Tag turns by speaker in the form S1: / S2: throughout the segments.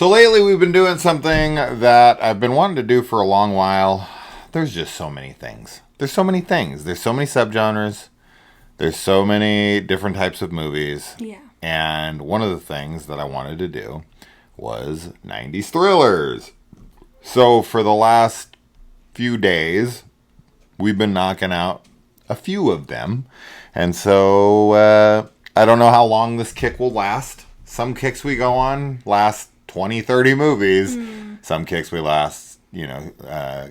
S1: So lately we've been doing something that I've been wanting to do for a long while. There's just so many things. There's so many things. There's so many subgenres. There's so many different types of movies.
S2: Yeah.
S1: And one of the things that I wanted to do was 90s thrillers. So for the last few days, we've been knocking out a few of them. And so I don't know how long this kick will last. Some kicks we go on last 20, 30 movies. Some kicks we last,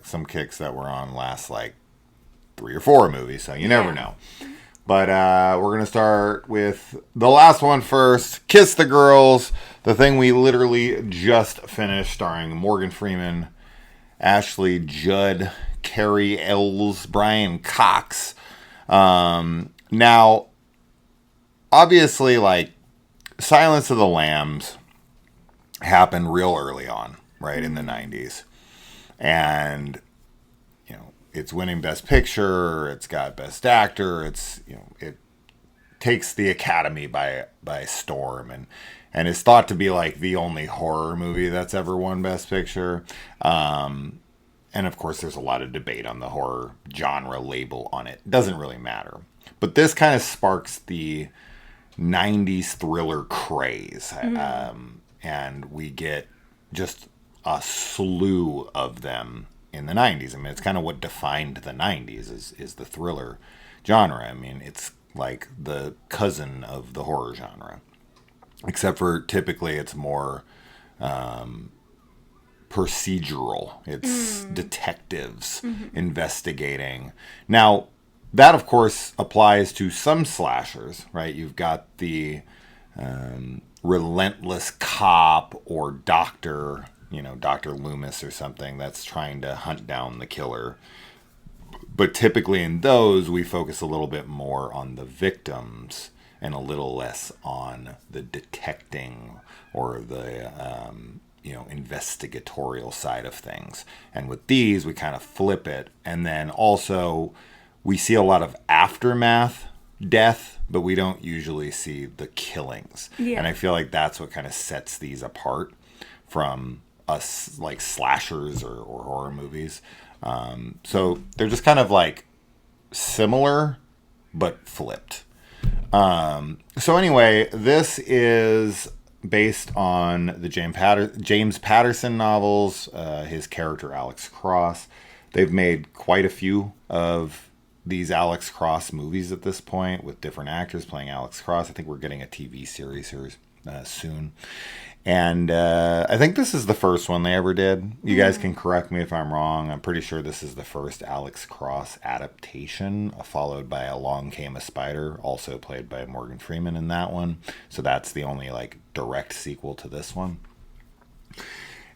S1: some kicks that we're on last like 3 or 4 movies. So you never know. But we're going to start with the last one first. Kiss the Girls. The thing we literally just finished, starring Morgan Freeman, Ashley Judd, Carrie Ells, Brian Cox. Now, obviously, like, Silence of the Lambs happened real early on, right, in the 90s. And, it's winning Best Picture, it's got Best Actor, it takes the Academy by storm, and is thought to be like the only horror movie that's ever won Best Picture. And of course, there's a lot of debate on the horror genre label on it. It doesn't really matter. But this kind of sparks the 90s thriller craze. And we get just a slew of them in the 90s. I mean, it's kind of what defined the 90s is the thriller genre. I mean, it's like the cousin of the horror genre. Except for typically it's more procedural. It's detectives investigating. Now, that, of course, applies to some slashers, right? You've got the relentless cop or doctor, Dr. Loomis or something that's trying to hunt down the killer. But typically in those, we focus a little bit more on the victims and a little less on the detecting or the, investigatorial side of things. And with these, we kind of flip it. And then also, we see a lot of aftermath death, but we don't usually see the killings.
S2: Yeah.
S1: And I feel like that's what kind of sets these apart from us, like slashers or horror movies. So they're just kind of like similar, but flipped. So anyway, this is based on the James Patterson novels, his character Alex Cross. They've made quite a few of these Alex Cross movies at this point with different actors playing Alex Cross. I think we're getting a TV series here soon. And I think this is the first one they ever did. You guys can correct me if I'm wrong. I'm pretty sure this is the first Alex Cross adaptation, followed by Along Came a Spider, also played by Morgan Freeman in that one. So that's the only like direct sequel to this one.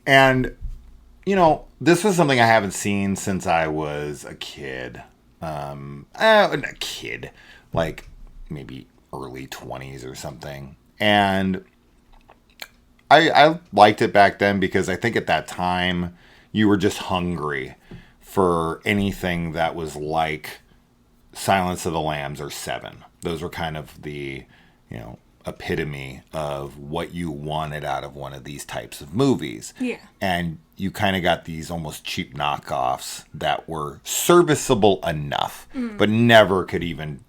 S1: And, this was something I haven't seen since I was a kid. Like maybe early 20s or something. And I liked it back then because I think at that time you were just hungry for anything that was like Silence of the Lambs or Seven. Those were kind of the, epitome of what you wanted out of one of these types of movies.
S2: Yeah.
S1: And you kind of got these almost cheap knockoffs that were serviceable enough, but never could even,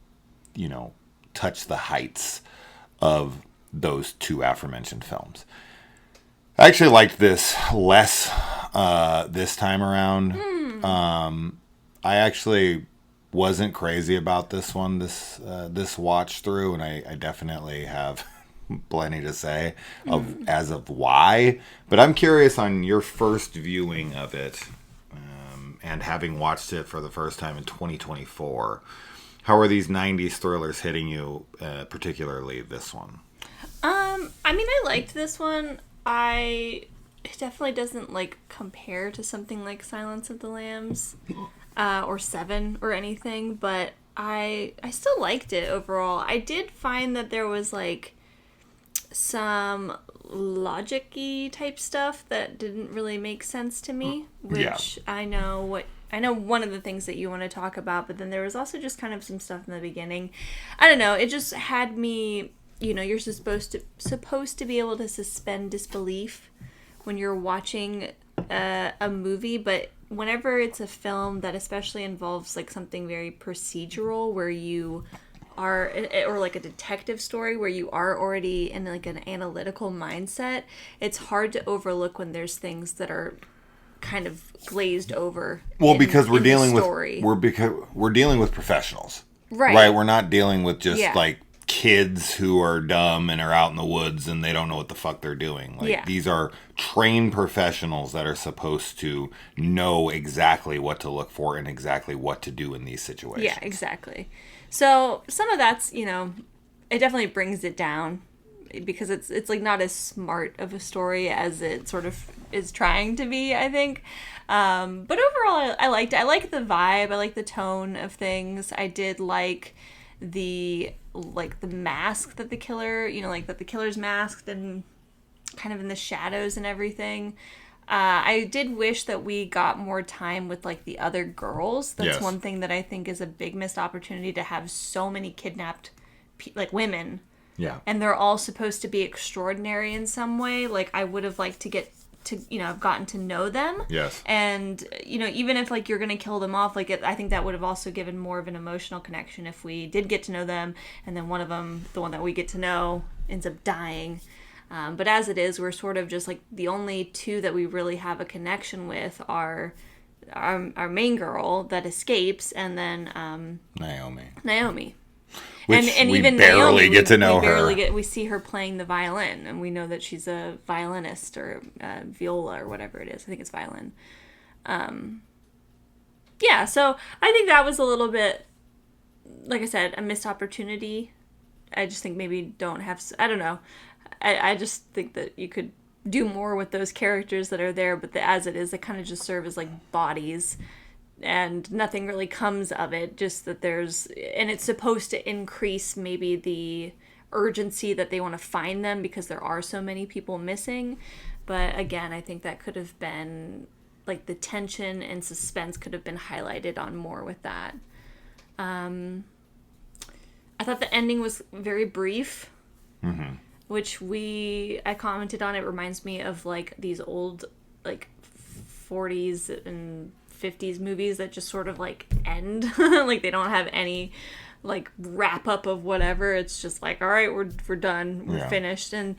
S1: touch the heights of those two aforementioned films. I actually liked this less this time around. I actually wasn't crazy about this one, this watch through, and I definitely have plenty to say as of why. But I'm curious on your first viewing of it, and having watched it for the first time in 2024. How are these 90s thrillers hitting you, particularly this one?
S2: I liked this one. It definitely doesn't compare to something like Silence of the Lambs or Seven or anything, but I still liked it overall. I did find that there was some logic-y type stuff that didn't really make sense to me, which I know one of the things that you want to talk about, but then there was also just kind of some stuff in the beginning. I don't know, it just had me, you're supposed to be able to suspend disbelief when you're watching a movie, but whenever it's a film that especially involves like something very procedural where you are, or like a detective story where you are already in like an analytical mindset, it's hard to overlook when there's things that are kind of glazed over.
S1: Well, because we're dealing with we're dealing with professionals, right? We're not dealing with just like kids who are dumb and are out in the woods and they don't know what the fuck they're doing. Like these are trained professionals that are supposed to know exactly what to look for and exactly what to do in these situations.
S2: Yeah, exactly. So some of that's, you know, it definitely brings it down because it's like not as smart of a story as it sort of is trying to be, I think. But overall, I liked it. I like the vibe. I like the tone of things. I did like the mask that the killer, you know, like that the killer's masked and kind of in the shadows and everything. I did wish that we got more time with like the other girls. That's one thing that I think is a big missed opportunity, to have so many kidnapped like women.
S1: Yeah.
S2: And they're all supposed to be extraordinary in some way. Like I would have liked to get to, you know, have gotten to know them.
S1: Yes.
S2: And, you know, even if like you're going to kill them off, like I think that would have also given more of an emotional connection if we did get to know them. And then one of them, the one that we get to know, ends up dying. But as it is, we're sort of just like the only two that we really have a connection with are our main girl that escapes, and then Naomi.
S1: Which
S2: and
S1: we
S2: even
S1: barely
S2: Naomi,
S1: get to know her.
S2: We see her playing the violin, and we know that she's a violinist or viola or whatever it is. I think it's violin. Yeah, so I think that was a little bit, like I said, a missed opportunity. I just think maybe don't have... I don't know. I just think that you could do more with those characters that are there, but as it is, they kind of just serve as like bodies, and nothing really comes of it. Just that there's... And it's supposed to increase maybe the urgency that they want to find them because there are so many people missing. But again, I think that could have been... like the tension and suspense could have been highlighted on more with that. I thought the ending was very brief.
S1: Mm-hmm.
S2: Which I commented on. It reminds me of like these old like 40s and 50s movies that just sort of like end. Like they don't have any like wrap up of whatever. It's just like, all right, we're done. We're finished. And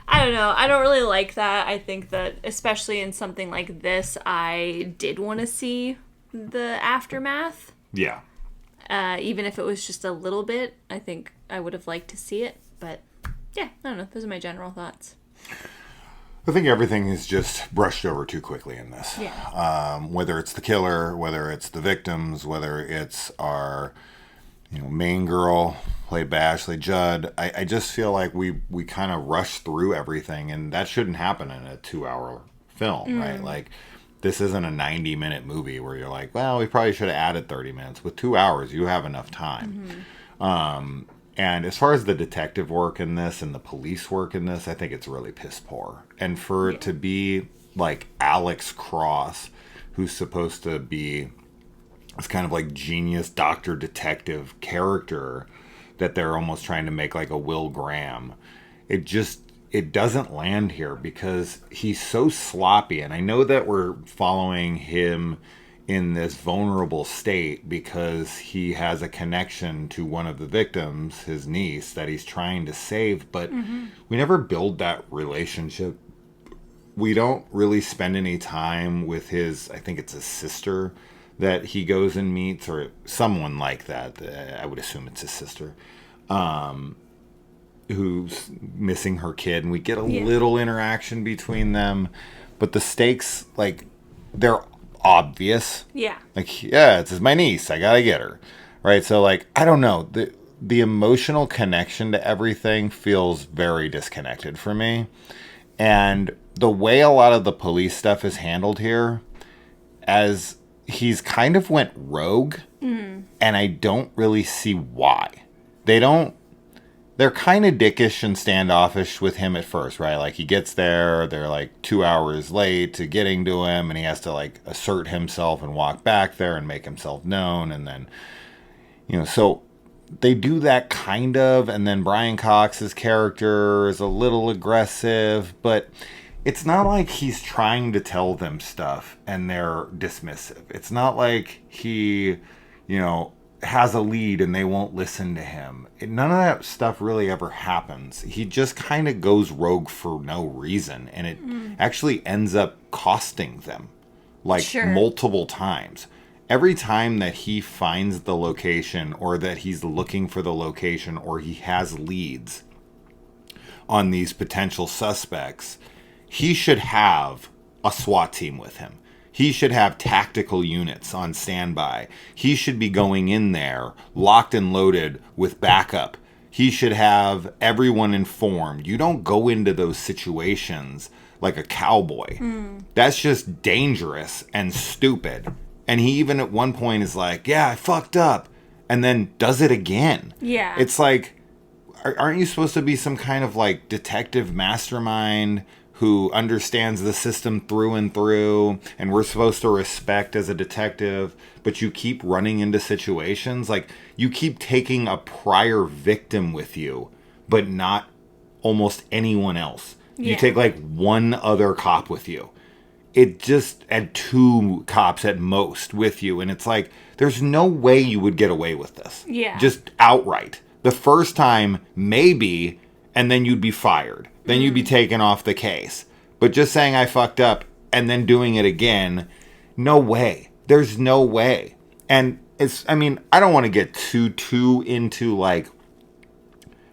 S2: I don't know. I don't really like that. I think that especially in something like this, I did want to see the aftermath.
S1: Yeah.
S2: Even if it was just a little bit, I think I would have liked to see it. But yeah, I don't know. Those are my general thoughts.
S1: I think everything is just brushed over too quickly in this.
S2: Yeah.
S1: Whether it's the killer, whether it's the victims, whether it's our, main girl played by Ashley Judd. I just feel like we kind of rush through everything, and that shouldn't happen in a 2-hour film, right? Like, this isn't a 90-minute movie where you're like, well, we probably should have added 30 minutes. With 2 hours, you have enough time. And as far as the detective work in this and the police work in this, I think it's really piss poor. And for it to be like Alex Cross, who's supposed to be this kind of like genius doctor detective character that they're almost trying to make like a Will Graham, it doesn't land here because he's so sloppy. And I know that we're following him in this vulnerable state because he has a connection to one of the victims, his niece, that he's trying to save, but we never build that relationship. We don't really spend any time with I think it's his sister that he goes and meets, or someone like that. I would assume it's his sister, who's missing her kid, and we get a little interaction between them, but the stakes, like, they're obvious.
S2: Yeah.
S1: Like, it's my niece. I gotta get her. Right? So, like, I don't know. The emotional connection to everything feels very disconnected for me. And the way a lot of the police stuff is handled here, as he's kind of went rogue, and I don't really see why. They're kind of dickish and standoffish with him at first, right? Like, he gets there, they're like 2 hours late to getting to him, and he has to like assert himself and walk back there and make himself known. And then, so they do that kind of, and then Brian Cox's character is a little aggressive, but it's not like he's trying to tell them stuff and they're dismissive. It's not like he, has a lead and they won't listen to him. None of that stuff really ever happens. He just kind of goes rogue for no reason, and it actually ends up costing them, multiple times. Every time that he finds the location, or that he's looking for the location, or he has leads on these potential suspects, he should have a SWAT team with him. He should have tactical units on standby. He should be going in there locked and loaded with backup. He should have everyone informed. You don't go into those situations like a cowboy. That's just dangerous and stupid. And he even at one point is like, yeah, I fucked up. And then does it again.
S2: Yeah.
S1: It's like, aren't you supposed to be some kind of like detective mastermind who understands the system through and through, and we're supposed to respect as a detective, but you keep running into situations, like you keep taking a prior victim with you, but not almost anyone else. Yeah. You take like one other cop with you. It just had 2 cops at most with you, and it's like, there's no way you would get away with this.
S2: Yeah.
S1: Just outright. The first time, maybe, and then you'd be fired. Then you'd be taken off the case. But just saying I fucked up and then doing it again, no way. There's no way. And I don't want to get too into like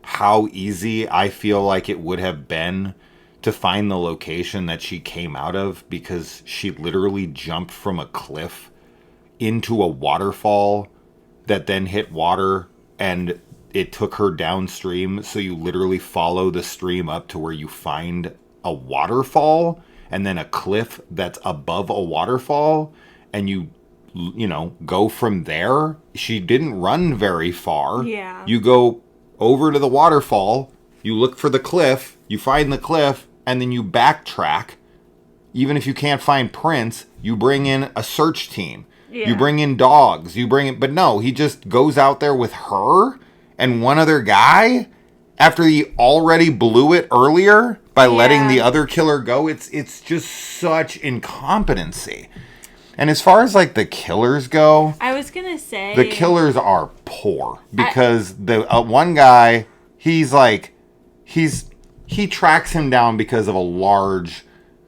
S1: how easy I feel like it would have been to find the location that she came out of, because she literally jumped from a cliff into a waterfall that then hit water, and it took her downstream. So you literally follow the stream up to where you find a waterfall, and then a cliff that's above a waterfall, and you go from there. She didn't run very far.
S2: Yeah.
S1: You go over to the waterfall, you look for the cliff, you find the cliff, and then you backtrack. Even if you can't find prints, you bring in a search team. Yeah. You bring in dogs. But no, he just goes out there with her and one other guy after he already blew it earlier by letting the other killer go. It's just such incompetency. And as far as like the killers go,
S2: I was gonna say
S1: the killers are poor, because the one guy, he tracks him down because of a large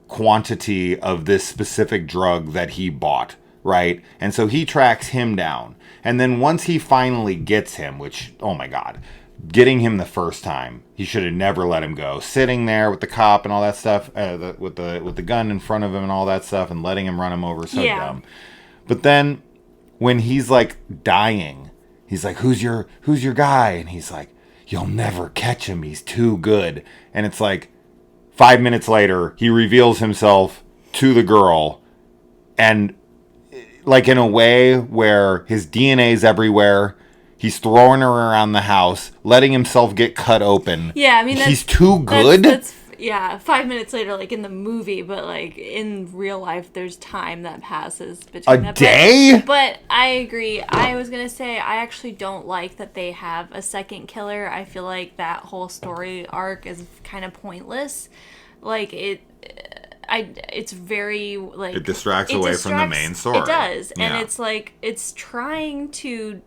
S1: quantity of this specific drug that he bought, right? And so he tracks him down. And then once he finally gets him, which, oh my God, getting him the first time, he should have never let him go. Sitting there with the cop and all that stuff, with the gun in front of him and all that stuff, and letting him run him over, so dumb. But then when he's like dying, he's like, who's your guy? And he's like, you'll never catch him. He's too good. And it's like 5 minutes later, he reveals himself to the girl, and like in a way where his DNA's everywhere. He's throwing her around the house, letting himself get cut open.
S2: Yeah, I mean,
S1: he's too good.
S2: That's 5 minutes later, like in the movie, but like in real life, there's time that passes between
S1: a day.
S2: But I agree. I was gonna say I actually don't like that they have a second killer. I feel like that whole story arc is kind of pointless. Like it's very like
S1: it distracts away from the main story.
S2: It does, and it's like it's trying to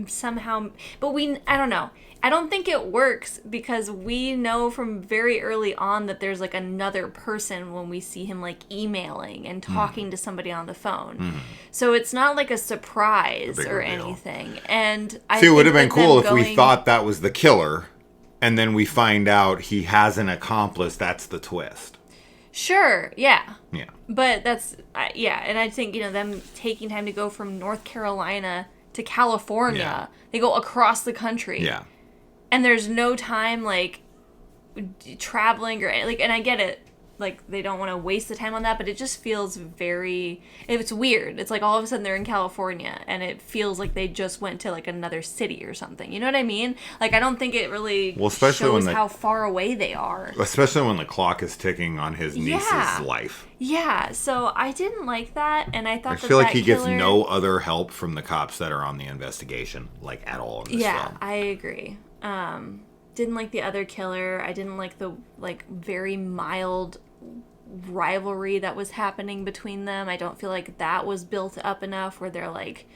S2: somehow, but I don't know. I don't think it works, because we know from very early on that there's like another person when we see him like emailing and talking to somebody on the phone. So it's not like a surprise or anything. And I think
S1: it would have been cool if we thought that was the killer, and then we find out he has an accomplice. That's the twist.
S2: Sure, yeah.
S1: Yeah.
S2: But that's, and I think, them taking time to go from North Carolina to California. They go across the country.
S1: Yeah.
S2: And there's no time, like, traveling or, like, and I get it. Like, they don't want to waste the time on that, but it just feels it's weird. It's like all of a sudden they're in California, and it feels like they just went to, like, another city or something. You know what I mean? Like, I don't think it really shows how far away they are.
S1: Especially when the clock is ticking on his niece's life.
S2: Yeah, so I didn't like that, and I thought
S1: I feel like he gets no other help from the cops that are on the investigation, like, at all in this film.
S2: Yeah, I agree. Didn't like the other killer. I didn't like the, like, very mild rivalry that was happening between them. I don't feel like that was built up enough where they're like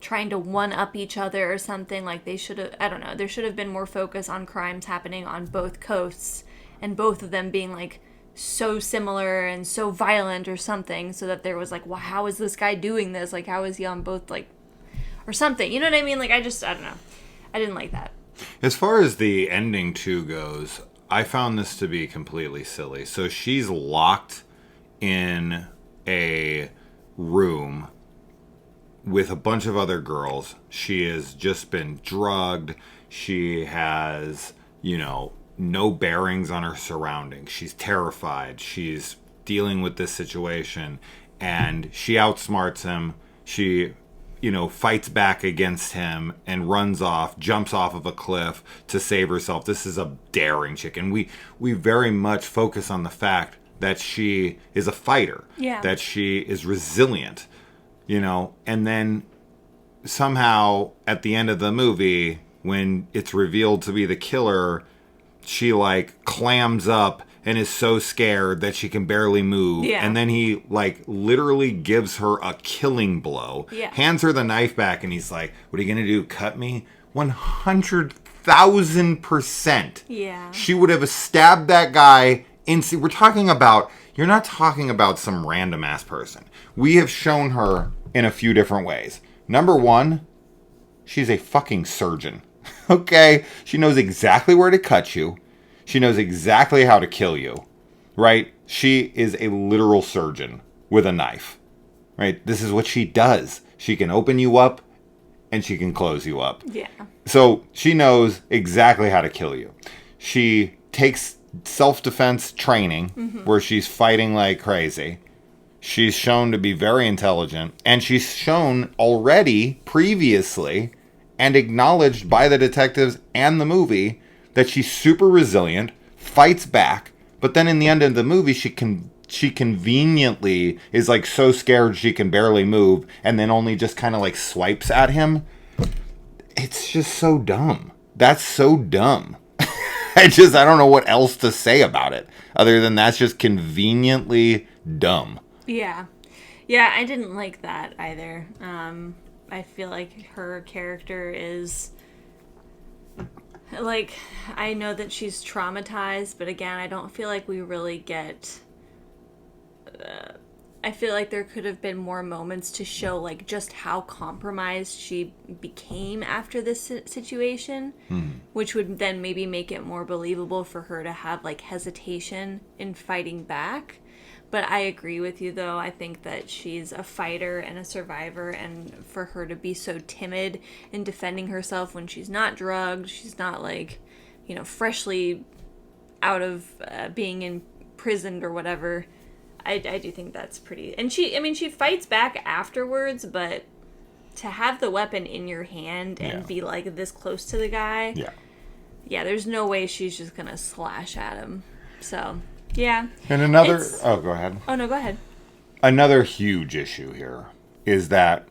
S2: trying to one up each other or something. Like they should have, I don't know, there should have been more focus on crimes happening on both coasts and both of them being like so similar and so violent or something, so that there was like, well, how is this guy doing this? Like, how is he on both, like, or something? You know what I mean? Like, I don't know. I didn't like that.
S1: As far as the ending 2 goes, I found this to be completely silly. So she's locked in a room with a bunch of other girls. She has just been drugged. She has, no bearings on her surroundings. She's terrified. She's dealing with this situation, and she outsmarts him. She, fights back against him and runs off, jumps off of a cliff to save herself. This is a daring chick, and we very much focus on the fact that she is a fighter, that she is resilient, and then somehow at the end of the movie, when it's revealed to be the killer, she like clams up and is so scared that she can barely move. Yeah. And then he like literally gives her a killing blow, hands her the knife back, and he's like, what are you going to do? Cut me? 100,000%.
S2: Yeah.
S1: She would have stabbed that guy instantly. We're talking about, you're not talking about some random ass person. We have shown her in a few different ways. Number one, she's a fucking surgeon. Okay? She knows exactly where to cut you. She knows exactly how to kill you. Right? She is a literal surgeon with a knife. Right? This is what she does. She can open you up and she can close you up.
S2: Yeah.
S1: So she knows exactly how to kill you. She takes self-defense training where she's fighting like crazy. She's shown to be very intelligent, and she's shown already previously and acknowledged by the detectives and the movie that she's super resilient, fights back, but then in the end of the movie she conveniently is like so scared she can barely move, and then only just kind of like swipes at him. It's just so dumb. That's so dumb. I don't know what else to say about it other than that's just conveniently dumb.
S2: Yeah. Yeah, I didn't like that either. I feel like her character is, like, I know that she's traumatized, but again, I don't feel like we really get, I feel like there could have been more moments to show, like, just how compromised she became after this situation, which would then maybe make it more believable for her to have, like, hesitation in fighting back. But I agree with you, though. I think that she's a fighter and a survivor, and for her to be so timid in defending herself when she's not drugged, she's not, like, freshly out of being imprisoned or whatever, I do think that's pretty... And she fights back afterwards, but to have the weapon in your hand and be, like, this close to the guy... Yeah, there's no way she's just gonna slash at him. So... Yeah.
S1: And another... Oh, go ahead.
S2: Oh, no, go ahead.
S1: Another huge issue here is that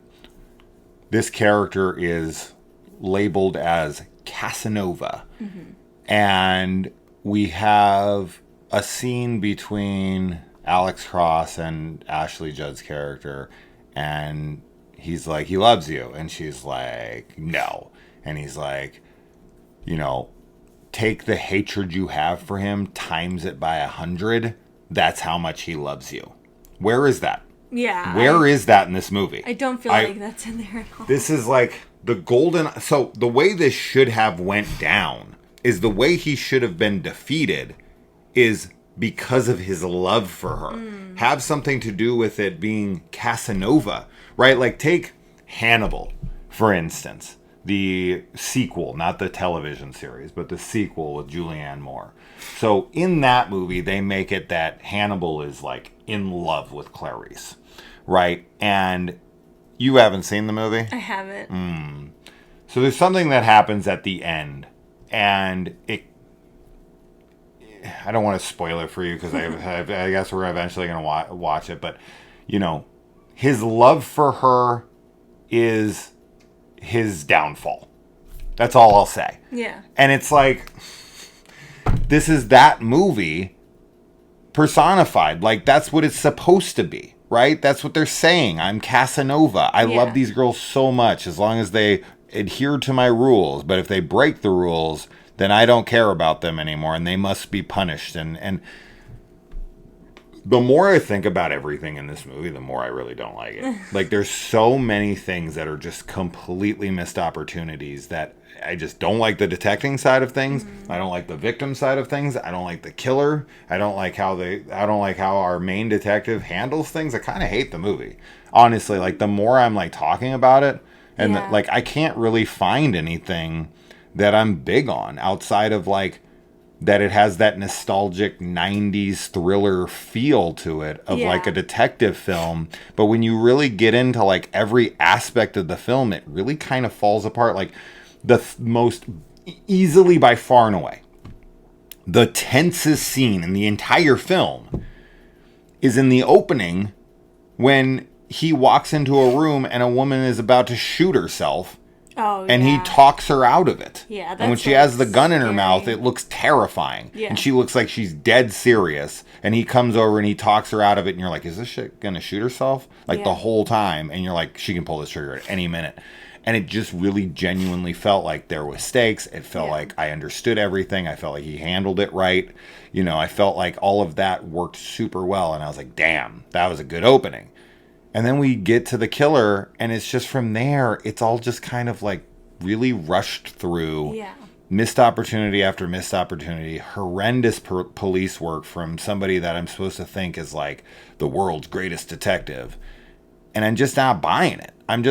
S1: this character is labeled as Casanova. And we have a scene between Alex Cross and Ashley Judd's character, and he's like, he loves you. And she's like, no. And he's like, take the hatred you have for him, times it by 100. That's how much he loves you. Where is that?
S2: Yeah.
S1: Where is that in this movie?
S2: I don't feel like that's in there at all.
S1: This is like the golden... So the way this should have went down is the way he should have been defeated is because of his love for her. Have something to do with it being Casanova, right? Like take Hannibal, for instance. The sequel, not the television series, but the sequel with Julianne Moore. So in that movie, they make it that Hannibal is like in love with Clarice, right? And you haven't seen the movie?
S2: I haven't.
S1: So there's something that happens at the end, and I don't want to spoil it for you because I guess we're eventually going to watch it, but his love for her is his downfall. That's all I'll say.
S2: Yeah.
S1: And it's like, this is that movie personified. Like, that's what it's supposed to be, right? That's what they're saying. I'm Casanova. I love these girls so much as long as they adhere to my rules. But if they break the rules, then I don't care about them anymore, and they must be punished. And the more I think about everything in this movie, the more I really don't like it. Like, there's so many things that are just completely missed opportunities that I just don't like. The detecting side of things. I don't like the victim side of things. I don't like the killer. I don't like how our main detective handles things. I kind of hate the movie. Honestly, like, the more I'm like talking about it, and like, I can't really find anything that I'm big on outside of like that it has that nostalgic 90s thriller feel to it of like a detective film. But when you really get into like every aspect of the film, it really kind of falls apart. Like the most easily by far and away, the tensest scene in the entire film is in the opening when he walks into a room and a woman is about to shoot herself.
S2: Oh,
S1: and he talks her out of it.
S2: Yeah, that's
S1: and when she
S2: like
S1: has the gun in her
S2: scary.
S1: mouth, it looks terrifying.
S2: Yeah.
S1: And she looks like she's dead serious. And he comes over and he talks her out of it. And you're like, is this shit going to shoot herself? Like the whole time. And you're like, she can pull this trigger at any minute. And it just really genuinely felt like there was stakes. It felt like I understood everything. I felt like he handled it right. You know, I felt like all of that worked super well. And I was like, damn, that was a good opening. And then we get to the killer, and it's just from there, it's all just kind of like really rushed through.
S2: Yeah.
S1: Missed opportunity after missed opportunity. Horrendous police work from somebody that I'm supposed to think is like the world's greatest detective. And I'm just not buying it. I'm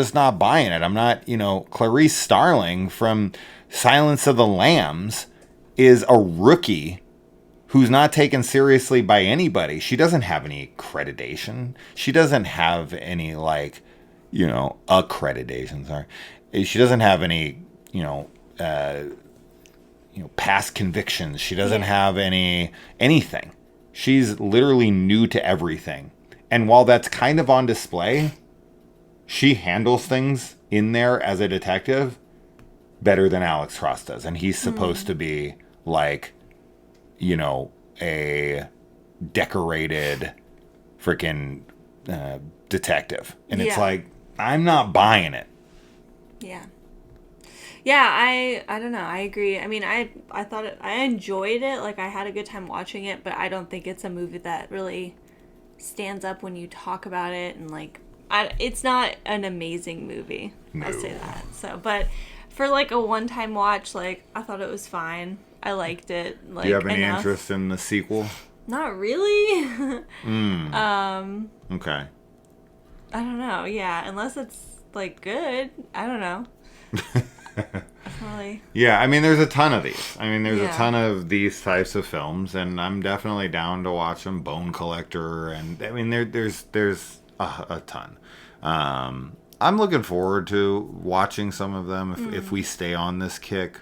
S1: not, you know, Clarice Starling from Silence of the Lambs is a rookie who's not taken seriously by anybody. She doesn't have any accreditation. She doesn't have any, like, you know, accreditation, sorry. She doesn't have any, past convictions. She doesn't have anything. She's literally new to everything. And while that's kind of on display, she handles things in there as a detective better than Alex Cross does. And he's supposed to be, like, you know, a decorated freaking detective. And it's like, I'm not buying it.
S2: Yeah. Yeah, I don't know. I agree. I mean, I thought I enjoyed it. Like, I had a good time watching it, but I don't think it's a movie that really stands up when you talk about it. And, like, it's not an amazing movie.
S1: No.
S2: I'll say that. So, but for, like, a one-time watch, like, I thought it was fine. I liked it. Like,
S1: do you have any
S2: enough.
S1: interest in the sequel?
S2: Not really.
S1: Okay.
S2: I don't know. Yeah, unless it's, like, good. I don't know. Really.
S1: Yeah, I mean, there's a ton of these. I mean, there's a ton of these types of films, and I'm definitely down to watch them. Bone Collector, and I mean, there's a ton. I'm looking forward to watching some of them if we stay on this kick.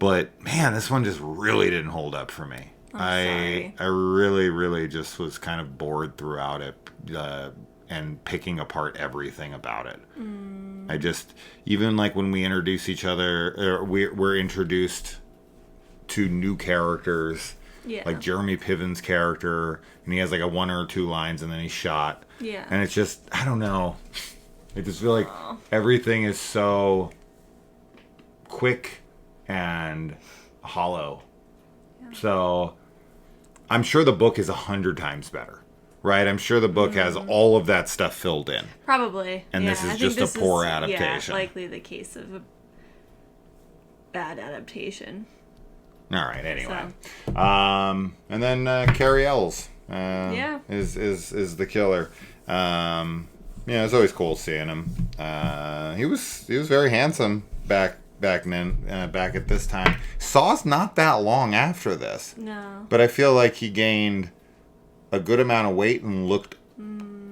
S1: But man, this one just really didn't hold up for me. I really, really just was kind of bored throughout it. And picking apart everything about it. I just, even like when we introduce each other, or we're introduced to new characters, like Jeremy Piven's character, and he has like a 1 or 2 lines and then he's shot.
S2: Yeah.
S1: And it's just, I don't know. I just feel like everything is so quick and hollow. Yeah. So I'm sure the book is 100 times better. Right, I'm sure the book has all of that stuff filled in.
S2: Probably.
S1: And this is just a poor adaptation.
S2: Yeah, likely the case of a bad adaptation.
S1: All right, anyway. So. And then Carrie Ells is the killer. It's always cool seeing him. He was very handsome back then, back at this time. Saw's not that long after this.
S2: No.
S1: But I feel like he gained a good amount of weight and looked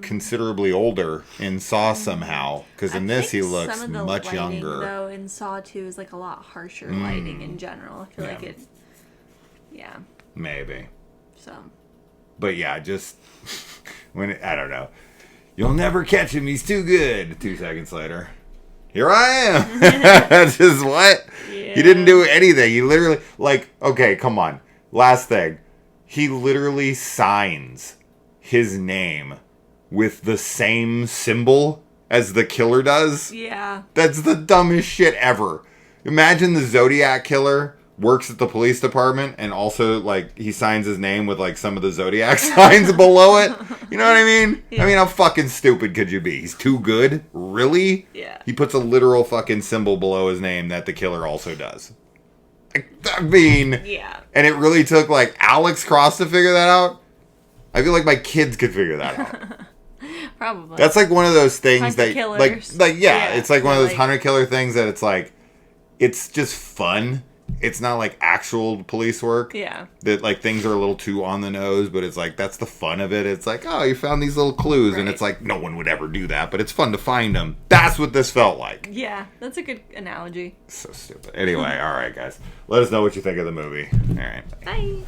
S1: considerably older in Saw somehow. Because in this, he looks much
S2: lighting,
S1: younger.
S2: Though in Saw 2 is like a lot harsher lighting in general. I feel like it. Yeah.
S1: Maybe.
S2: So.
S1: But yeah, just I don't know. You'll never catch him. He's too good. 2 seconds later, here I am. That's just what? Yeah. He didn't do anything. He literally, like, okay, come on. Last thing. he literally signs his name with the same symbol as the killer does.
S2: Yeah.
S1: That's the dumbest shit ever. Imagine the Zodiac killer works at the police department and also, like, he signs his name with, like, some of the Zodiac signs below it. You know what I mean? Yeah. I mean, how fucking stupid could you be? He's too good? Really?
S2: Yeah.
S1: He puts a literal fucking symbol below his name that the killer also does. I mean...
S2: Yeah.
S1: And it really took, like, Alex Cross to figure that out? I feel like my kids could figure that out.
S2: Probably.
S1: That's like one of those things
S2: Hunter
S1: that...
S2: killers.
S1: Yeah, it's like one of those
S2: like,
S1: hunter killer things that it's like... It's just fun. It's not like actual police work.
S2: Yeah.
S1: That like things are a little too on the nose, but it's like that's the fun of it. It's like, oh, you found these little clues, right. And it's like no one would ever do that, but it's fun to find them. That's what this felt like.
S2: Yeah, that's a good analogy.
S1: So stupid. Anyway, all right, guys, let us know what you think of the movie. All right.
S2: Bye.